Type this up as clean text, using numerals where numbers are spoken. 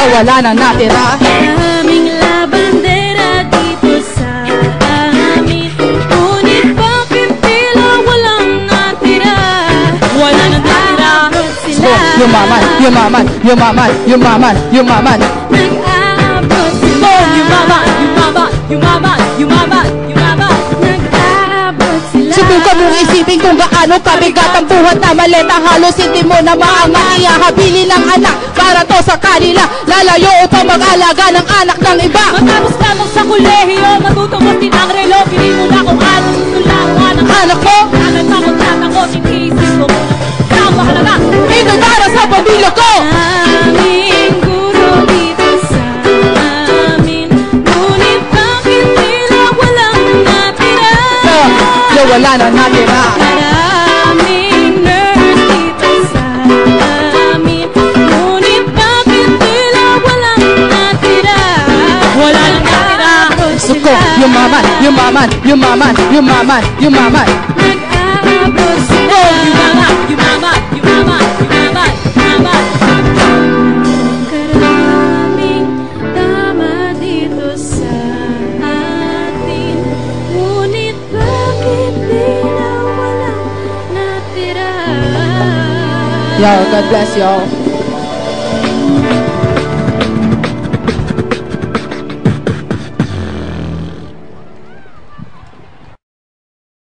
wala nang natira. Maraming labandera dito sa amin, ngunit bakit tila walang natira? Wala nang natira. Sila Yumaman, yumaman, yumaman, yumaman, yumaman. nag-aabot sila. Yumaman, yumaman, yumaman, yumaman, yumaman. Nag-aabot sila. Subukan mong isipin kung gaano kabigat ang buhat na maleta. Halos hindi mo na maangang ihahabili ng anak para to sa kanila. Lalayo ito mag-alaga ng anak ng iba. Matapos lamang sa kolehiyo, matutugot din ang relo. Pili mo na kung ano susulawan ng Anak ko, anak na kung tatakot, iniisip ko muna. Saan mahalaga? ito para sa pamilya ko. Aming guro dito sa amin, ngunit bakit tila walang natira? Wala na natira. Maraming nurse dito sa amin, ngunit bakit tila walang natira? Wala nang natira. Suko, yumaman, yumaman, yumaman, yumaman, yumaman. Nag-aabot sila. Yumaman, yumaman, yumaman, yumaman, yumaman. Karaming tama dito sa atin, ngunit bakit tila walang natira? Yo, God bless y'all.